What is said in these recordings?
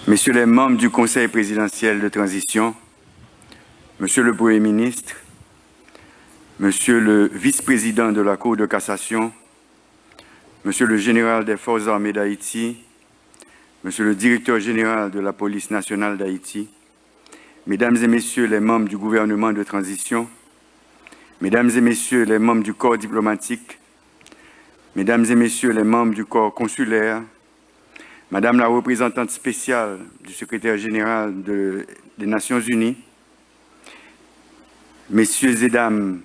Messieurs les membres du Conseil présidentiel de transition, Monsieur le Premier ministre, Monsieur le vice-président de la Cour de cassation, Monsieur le général des Forces armées d'Haïti, Monsieur le directeur général de la police nationale d'Haïti, Mesdames et Messieurs les membres du gouvernement de transition, Mesdames et Messieurs les membres du corps diplomatique, Mesdames et Messieurs les membres du corps consulaire, Madame la représentante spéciale du secrétaire général des Nations Unies, Messieurs et Dames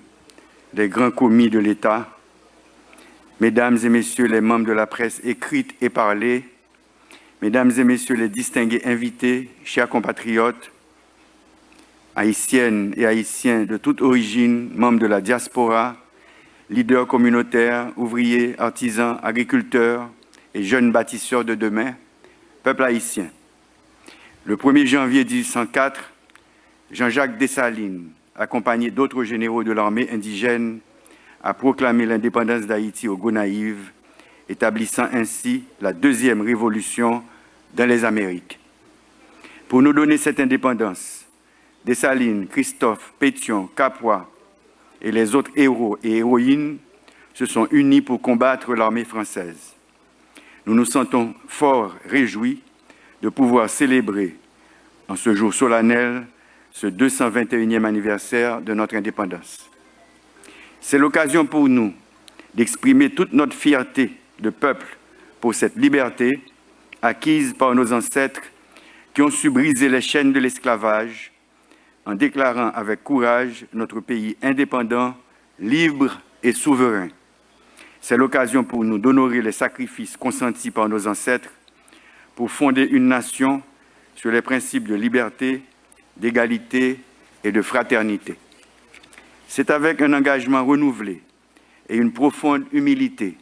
des grands commis de l'État, Mesdames et Messieurs les membres de la presse écrite et parlée, Mesdames et Messieurs les distingués invités, chers compatriotes, haïtiennes et haïtiens de toute origine, membres de la diaspora, leaders communautaires, ouvriers, artisans, agriculteurs et jeunes bâtisseurs de demain, peuple haïtien. Le 1er janvier 1804, Jean-Jacques Dessalines, accompagné d'autres généraux de l'armée indigène, a proclamé l'indépendance d'Haïti aux Gonaïves, établissant ainsi la deuxième révolution dans les Amériques. Pour nous donner cette indépendance, Dessalines, Christophe, Pétion, Capois et les autres héros et héroïnes se sont unis pour combattre l'armée française. Nous nous sentons fort réjouis de pouvoir célébrer en ce jour solennel ce 221e anniversaire de notre indépendance. C'est l'occasion pour nous d'exprimer toute notre fierté de peuple pour cette liberté acquise par nos ancêtres qui ont su briser les chaînes de l'esclavage en déclarant avec courage notre pays indépendant, libre et souverain. C'est l'occasion pour nous d'honorer les sacrifices consentis par nos ancêtres pour fonder une nation sur les principes de liberté, d'égalité et de fraternité. C'est avec un engagement renouvelé et une profonde humilité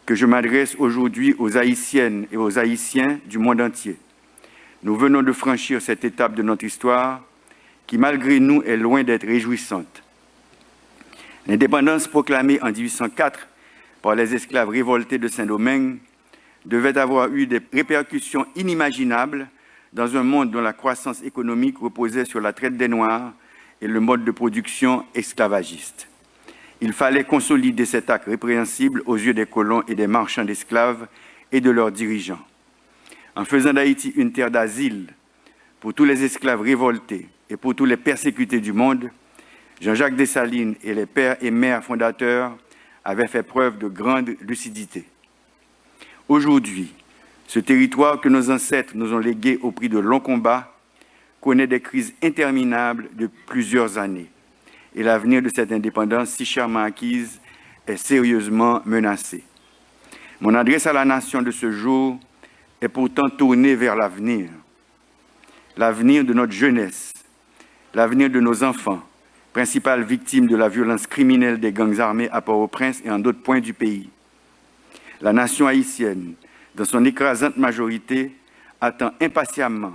que je m'adresse aujourd'hui aux Haïtiennes et aux Haïtiens du monde entier. Nous venons de franchir cette étape de notre histoire qui, malgré nous, est loin d'être réjouissante. L'indépendance proclamée en 1804 par les esclaves révoltés de Saint-Domingue devait avoir eu des répercussions inimaginables dans un monde dont la croissance économique reposait sur la traite des Noirs et le mode de production esclavagiste. Il fallait consolider cet acte répréhensible aux yeux des colons et des marchands d'esclaves et de leurs dirigeants. En faisant d'Haïti une terre d'asile pour tous les esclaves révoltés et pour tous les persécutés du monde, Jean-Jacques Dessalines et les pères et mères fondateurs avaient fait preuve de grande lucidité. Aujourd'hui, ce territoire que nos ancêtres nous ont légué au prix de longs combats connaît des crises interminables de plusieurs années. Et l'avenir de cette indépendance si chèrement acquise est sérieusement menacé. Mon adresse à la nation de ce jour est pourtant tournée vers l'avenir. L'avenir de notre jeunesse, l'avenir de nos enfants, principales victimes de la violence criminelle des gangs armés à Port-au-Prince et en d'autres points du pays. La nation haïtienne, dans son écrasante majorité, attend impatiemment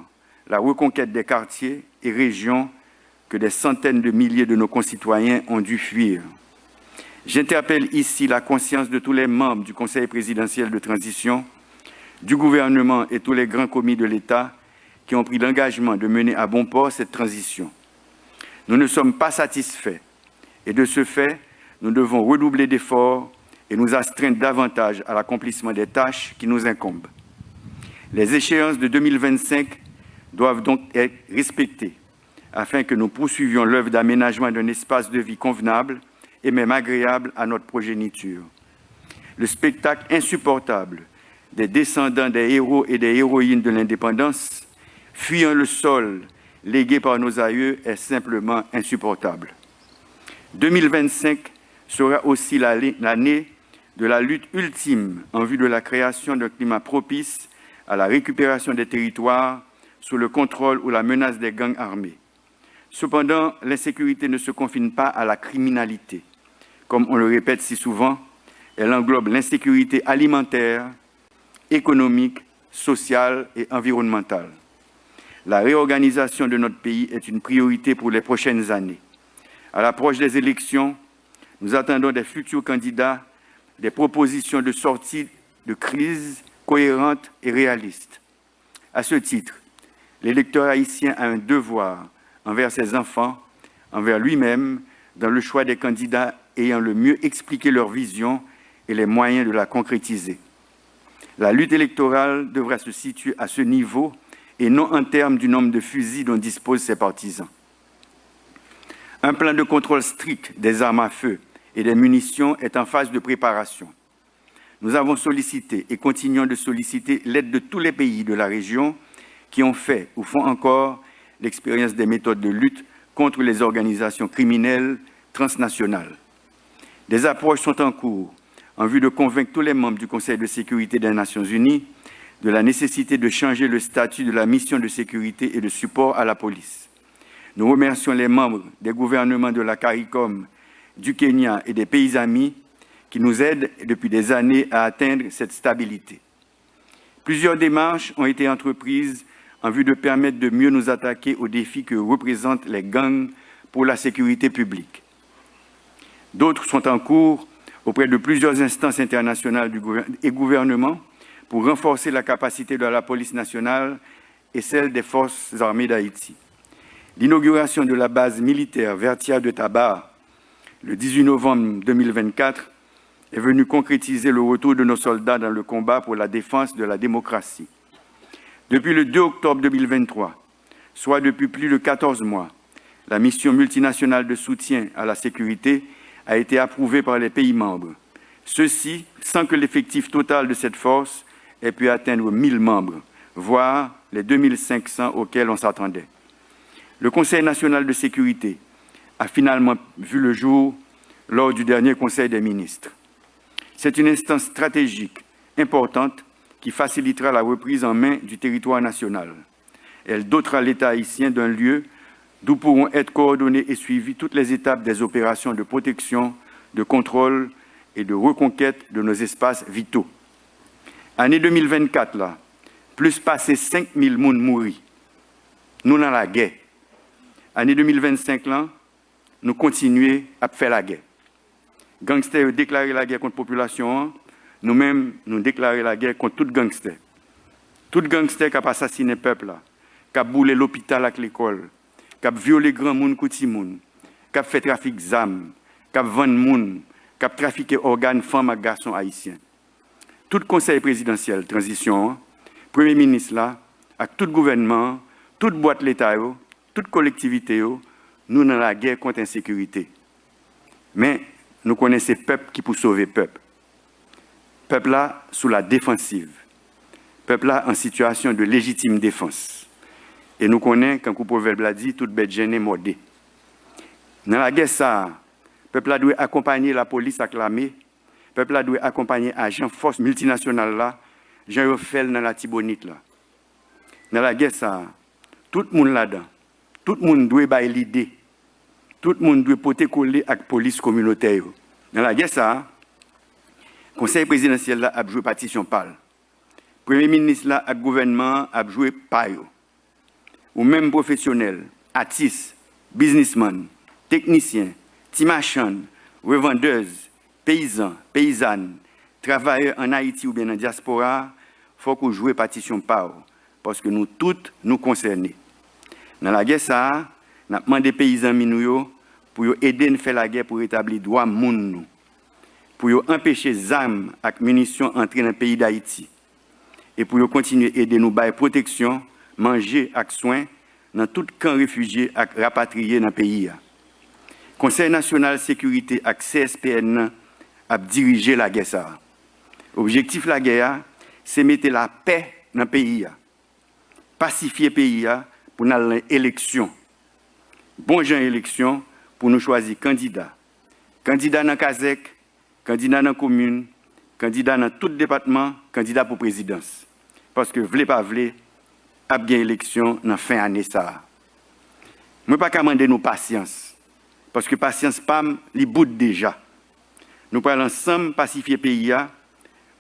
la reconquête des quartiers et régions que des centaines de milliers de nos concitoyens ont dû fuir. J'interpelle ici la conscience de tous les membres du Conseil présidentiel de transition, du gouvernement et tous les grands commis de l'État qui ont pris l'engagement de mener à bon port cette transition. Nous ne sommes pas satisfaits et de ce fait, nous devons redoubler d'efforts et nous astreindre davantage à l'accomplissement des tâches qui nous incombent. Les échéances de 2025 doivent donc être respectées afin que nous poursuivions l'œuvre d'aménagement d'un espace de vie convenable et même agréable à notre progéniture. Le spectacle insupportable des descendants des héros et des héroïnes de l'indépendance, fuyant le sol légué par nos aïeux, est simplement insupportable. 2025 sera aussi l'année de la lutte ultime en vue de la création d'un climat propice à la récupération des territoires sous le contrôle ou la menace des gangs armés. Cependant, l'insécurité ne se confine pas à la criminalité. Comme on le répète si souvent, elle englobe l'insécurité alimentaire, économique, sociale et environnementale. La réorganisation de notre pays est une priorité pour les prochaines années. À l'approche des élections, nous attendons des futurs candidats des propositions de sortie de crise cohérentes et réalistes. À ce titre, l'électeur haïtien a un devoir envers ses enfants, envers lui-même, dans le choix des candidats ayant le mieux expliqué leur vision et les moyens de la concrétiser. La lutte électorale devra se situer à ce niveau et non en termes du nombre de fusils dont disposent ses partisans. Un plan de contrôle strict des armes à feu et des munitions est en phase de préparation. Nous avons sollicité et continuons de solliciter l'aide de tous les pays de la région qui ont fait ou font encore l'expérience des méthodes de lutte contre les organisations criminelles transnationales. Des approches sont en cours en vue de convaincre tous les membres du Conseil de sécurité des Nations Unies de la nécessité de changer le statut de la mission de sécurité et de support à la police. Nous remercions les membres des gouvernements de la CARICOM, du Kenya et des pays amis qui nous aident depuis des années à atteindre cette stabilité. Plusieurs démarches ont été entreprises en vue de permettre de mieux nous attaquer aux défis que représentent les gangs pour la sécurité publique. D'autres sont en cours auprès de plusieurs instances internationales et gouvernements pour renforcer la capacité de la police nationale et celle des forces armées d'Haïti. L'inauguration de la base militaire Vertia de Tabar, le 18 novembre 2024, est venue concrétiser le retour de nos soldats dans le combat pour la défense de la démocratie. Depuis le 2 octobre 2023, soit depuis plus de 14 mois, la mission multinationale de soutien à la sécurité a été approuvée par les pays membres. Ceci sans que l'effectif total de cette force ait pu atteindre 1000 membres, voire les 2500 auxquels on s'attendait. Le Conseil national de sécurité a finalement vu le jour lors du dernier Conseil des ministres. C'est une instance stratégique importante qui facilitera la reprise en main du territoire national. Elle dotera l'État haïtien d'un lieu d'où pourront être coordonnées et suivies toutes les étapes des opérations de protection, de contrôle et de reconquête de nos espaces vitaux. Année 2024, là, plus passé 5000 moun mouri. Nous dans la guerre. Année 2025, là, nous continuons à faire la guerre. Gangsters ont déclaré la guerre contre la population. Nous-mêmes, nous déclarons la guerre contre tout gangster. Tout gangster qui a assassiné le peuple, qui a boulé l'hôpital avec l'école, qui a violé grand monde, petit monde, qui a fait trafic d'armes, qui a vendu monde, qui a trafiqué organes femmes et garçons haïtiens. Tout conseil présidentiel, transition, premier ministre là, avec tout gouvernement, toute boîte l'État, toute collectivité, nous dans la guerre contre l'insécurité. Mais nous connaissons peuple qui pour sauver peuple. Peuple là sous la défensive. Peuple là en situation de légitime défense. Et nous connaissons, quand le proverbe l'a dit, toute bête gênée mordée. Dans la guerre, ça, peuple là doit accompagner la police avec l'armée. Peuple là doit accompagner agents force multinationale là, Jean Yofel dans la Tibonite là. Dans la guerre, ça, tout le monde là-dedans, tout le monde doit bailler l'idée. Tout le monde doit porter coller avec la police communautaire. Dans la guerre, ça, le conseil présidentiel là a joué partition pâle. Le premier ministre là, le gouvernement a joué paille. Ou même professionnels, artistes, businessmen, techniciens, timachan, revendeuses, paysans, paysannes, travailleurs en Haïti ou bien en diaspora, il faut qu'on joue partition pâle. Parce que nous toutes nous concernés. Dans la guerre, ça, nous avons demandé aux paysans minouyo pour aider à faire la guerre pour rétablir les droits moun, pour empêcher les armes et munitions d'entrer dans le pays d'Haïti et pour continuer à aider nous à protection, manger et soins dans tout camp réfugié et rapatrié dans le pays. Conseil national de sécurité et CSPN a dirigé la guerre. L'objectif de la guerre, c'est mettre la paix dans le pays, pacifier le pays pour aller à l'élection. Bon gens élection pour nous choisir candidats. Candidats dans Kazek, candidats dans la commune, candidats dans tout département, candidats pour présidence. Parce que, vle pas vle, a bien élection dans fin année ça. Moi pas demander nous patience. Parce que patience pam li bout déjà. Nous parlons ensemble pacifier le pays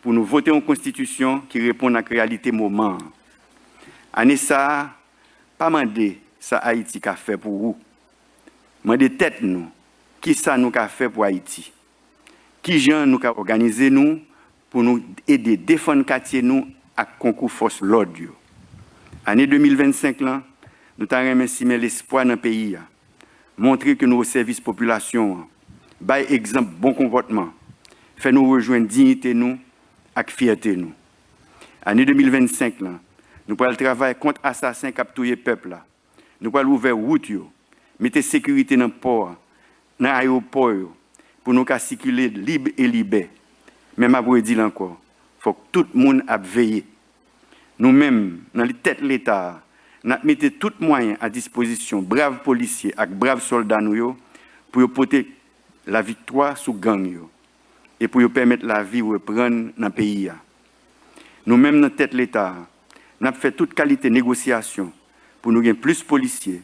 pour nous voter une constitution qui répond à la réalité moment. Année ça, pas demander ça Haïti qu'a fait pour vous. Demander tête nous, qui ça nous qu'a fait pour Haïti. Qui gens nous qu'a organisé nous pour nous aider défendre quartier nous à concours force l'ordre. Année 2025, là, nous avons estimé l'espoir dans le pays. Montrer que nos services population, by exemple bon comportement, fait nous rejoindre dignité nous avec fierté nous. Année 2025, là, nous pourrons travailler contre assassins capturés peuple. Là. Nous pourrons ouvrir route, mettre sécurité dans le port, dans l'aéroport, pour nous circuler libre et libre. Même après dire encore, il faut que tout le monde a veillé. Nous-mêmes, dans les têtes de l'État, nous mettons tous les moyens à disposition, braves policiers et braves soldats, pour porter la victoire sous gang et pour permettre la vie de reprendre dans le pays. Nous-mêmes, dans la tête de l'État, nous avons fait toute qualité de négociation pour nous gagner plus de policiers,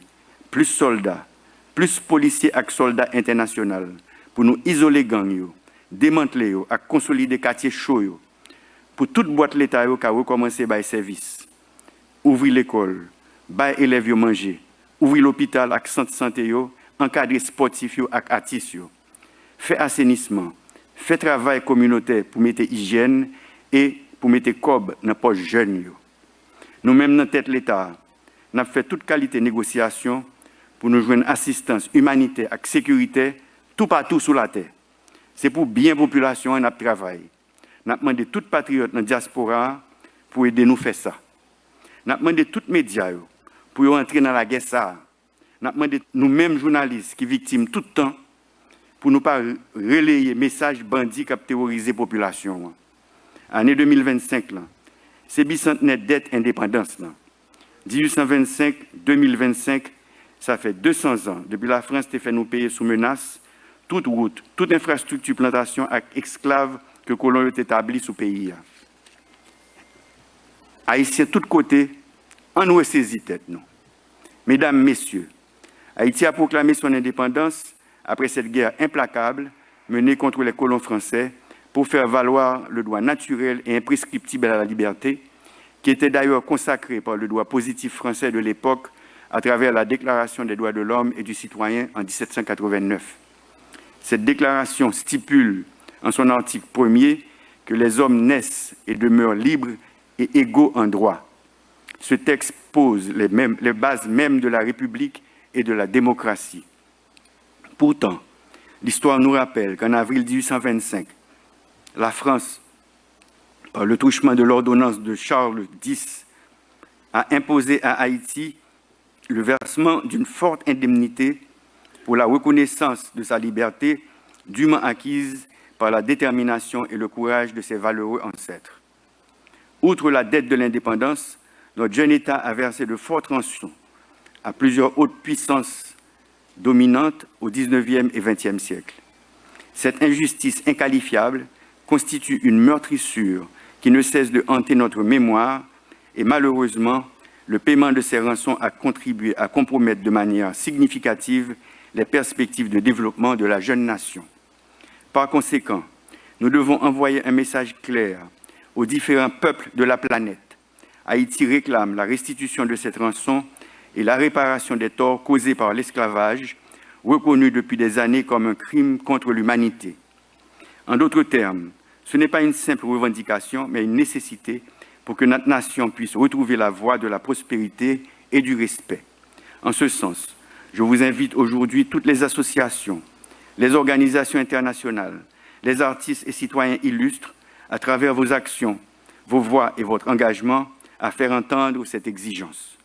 plus de soldats, plus de policiers et soldats internationaux, pour nous isoler les gangs, démanteler et consolider les quartiers chauds, pour toute boîte de l'État qui a recommencé à service, ouvrir l'école, bailler élèves manger, ouvrir l'hôpital avec centre de santé, encadrer sportifs et artistes, faire assainissement, faire travail communautaire pour mettre hygiène et pour mettre cob dans les poches jeunes. Nous-mêmes, dans la tête de l'État, nous avons fait toute qualité de négociation pour nous joindre assistance humanitaire et sécurité tout partout sur la terre. C'est pour bien la population et notre travail. Nous avons demandé tous les patriotes dans la diaspora pour aider nous à faire ça. Nous avons demandé tous les médias pour entrer dans la guerre. Nous avons demandé nous-mêmes journalistes qui sont victimes tout le temps pour ne pas relayer messages bandits qui ont terrorisé la population. Année 2025, c'est bicentenaire dette indépendance. 1825-2025, ça fait 200 ans. Depuis la France a fait nous payer sous menace toute route, toute infrastructure plantation avec esclaves que les colons ont établis sous le pays. Haïtiens de tous côtés, on nous saisi tête. Mesdames, Messieurs, Haïti a proclamé son indépendance après cette guerre implacable menée contre les colons français pour faire valoir le droit naturel et imprescriptible à la liberté, qui était d'ailleurs consacré par le droit positif français de l'époque à travers la Déclaration des droits de l'homme et du citoyen en 1789. Cette déclaration stipule en son article 1er que les hommes naissent et demeurent libres et égaux en droit. Ce texte pose les bases mêmes de la République et de la démocratie. Pourtant, l'histoire nous rappelle qu'en avril 1825, la France, par le truchement de l'ordonnance de Charles X, a imposé à Haïti le versement d'une forte indemnité pour la reconnaissance de sa liberté dûment acquise par la détermination et le courage de ses valeureux ancêtres. Outre la dette de l'indépendance, notre jeune État a versé de fortes rançons à plusieurs hautes puissances dominantes au XIXe et XXe siècle. Cette injustice inqualifiable constitue une meurtrissure qui ne cesse de hanter notre mémoire et malheureusement, le paiement de ces rançons a contribué à compromettre de manière significative les perspectives de développement de la jeune nation. Par conséquent, nous devons envoyer un message clair aux différents peuples de la planète. Haïti réclame la restitution de cette rançon et la réparation des torts causés par l'esclavage, reconnu depuis des années comme un crime contre l'humanité. En d'autres termes, ce n'est pas une simple revendication, mais une nécessité pour que notre nation puisse retrouver la voie de la prospérité et du respect. En ce sens, je vous invite aujourd'hui toutes les associations, les organisations internationales, les artistes et citoyens illustres, à travers vos actions, vos voix et votre engagement, à faire entendre cette exigence.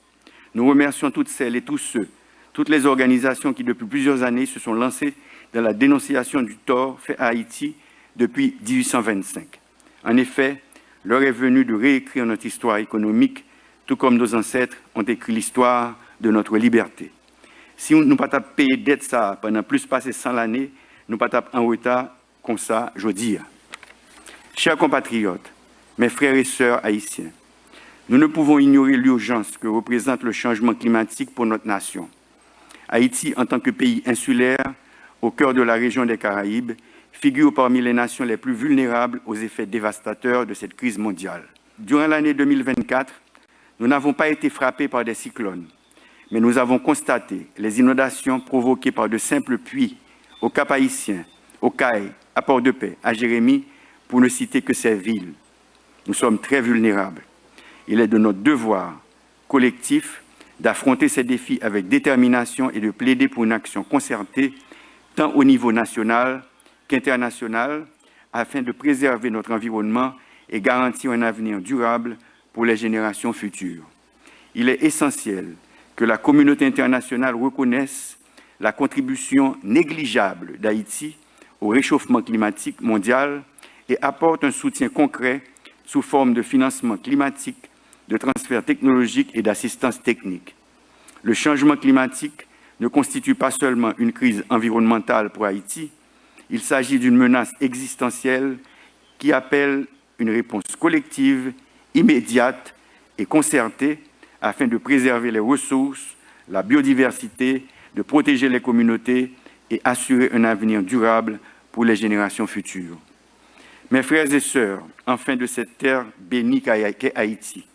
Nous remercions toutes celles et tous ceux, toutes les organisations qui, depuis plusieurs années, se sont lancées dans la dénonciation du tort fait à Haïti depuis 1825. En effet, l'heure est venue de réécrire notre histoire économique, tout comme nos ancêtres ont écrit l'histoire de notre liberté. Si nous ne pas payer dette ça pendant plus passé 100 l'année, nous pas en retard comme ça, je dis. Chers compatriotes, mes frères et sœurs haïtiens, nous ne pouvons ignorer l'urgence que représente le changement climatique pour notre nation. Haïti, en tant que pays insulaire, au cœur de la région des Caraïbes, figure parmi les nations les plus vulnérables aux effets dévastateurs de cette crise mondiale. Durant l'année 2024, nous n'avons pas été frappés par des cyclones, mais nous avons constaté les inondations provoquées par de simples pluies au Cap-Haïtien, au Caille, à Port-de-Paix, à Jérémie, pour ne citer que ces villes. Nous sommes très vulnérables. Il est de notre devoir, collectif d'affronter ces défis avec détermination et de plaider pour une action concertée, tant au niveau national qu'international, afin de préserver notre environnement et garantir un avenir durable pour les générations futures. Il est essentiel que la communauté internationale reconnaisse la contribution négligeable d'Haïti au réchauffement climatique mondial et apporte un soutien concret sous forme de financement climatique, de transfert technologique et d'assistance technique. Le changement climatique ne constitue pas seulement une crise environnementale pour Haïti, il s'agit d'une menace existentielle qui appelle une réponse collective, immédiate et concertée afin de préserver les ressources, la biodiversité, de protéger les communautés et assurer un avenir durable pour les générations futures. Mes frères et sœurs, enfin de cette terre bénie qu'est Haïti,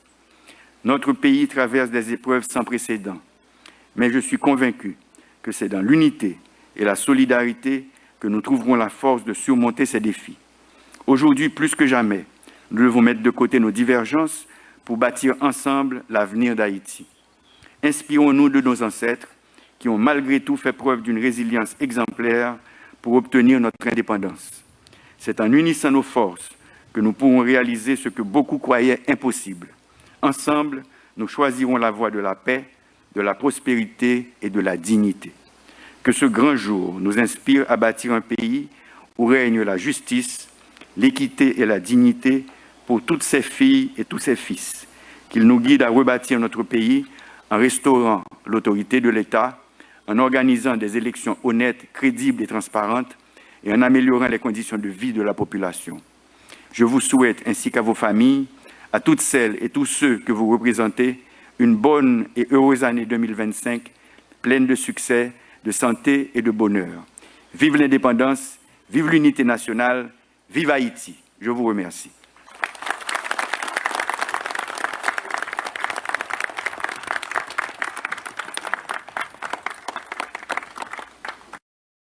notre pays traverse des épreuves sans précédent, mais je suis convaincu que c'est dans l'unité et la solidarité que nous trouverons la force de surmonter ces défis. Aujourd'hui, plus que jamais, nous devons mettre de côté nos divergences pour bâtir ensemble l'avenir d'Haïti. Inspirons-nous de nos ancêtres qui ont malgré tout fait preuve d'une résilience exemplaire pour obtenir notre indépendance. C'est en unissant nos forces que nous pourrons réaliser ce que beaucoup croyaient impossible. Ensemble, nous choisirons la voie de la paix, de la prospérité et de la dignité. Que ce grand jour nous inspire à bâtir un pays où règne la justice, l'équité et la dignité pour toutes ses filles et tous ses fils. Qu'il nous guide à rebâtir notre pays en restaurant l'autorité de l'État, en organisant des élections honnêtes, crédibles et transparentes et en améliorant les conditions de vie de la population. Je vous souhaite, ainsi qu'à vos familles, à toutes celles et tous ceux que vous représentez, une bonne et heureuse année 2025, pleine de succès, de santé et de bonheur. Vive l'indépendance, vive l'unité nationale, vive Haïti. Je vous remercie.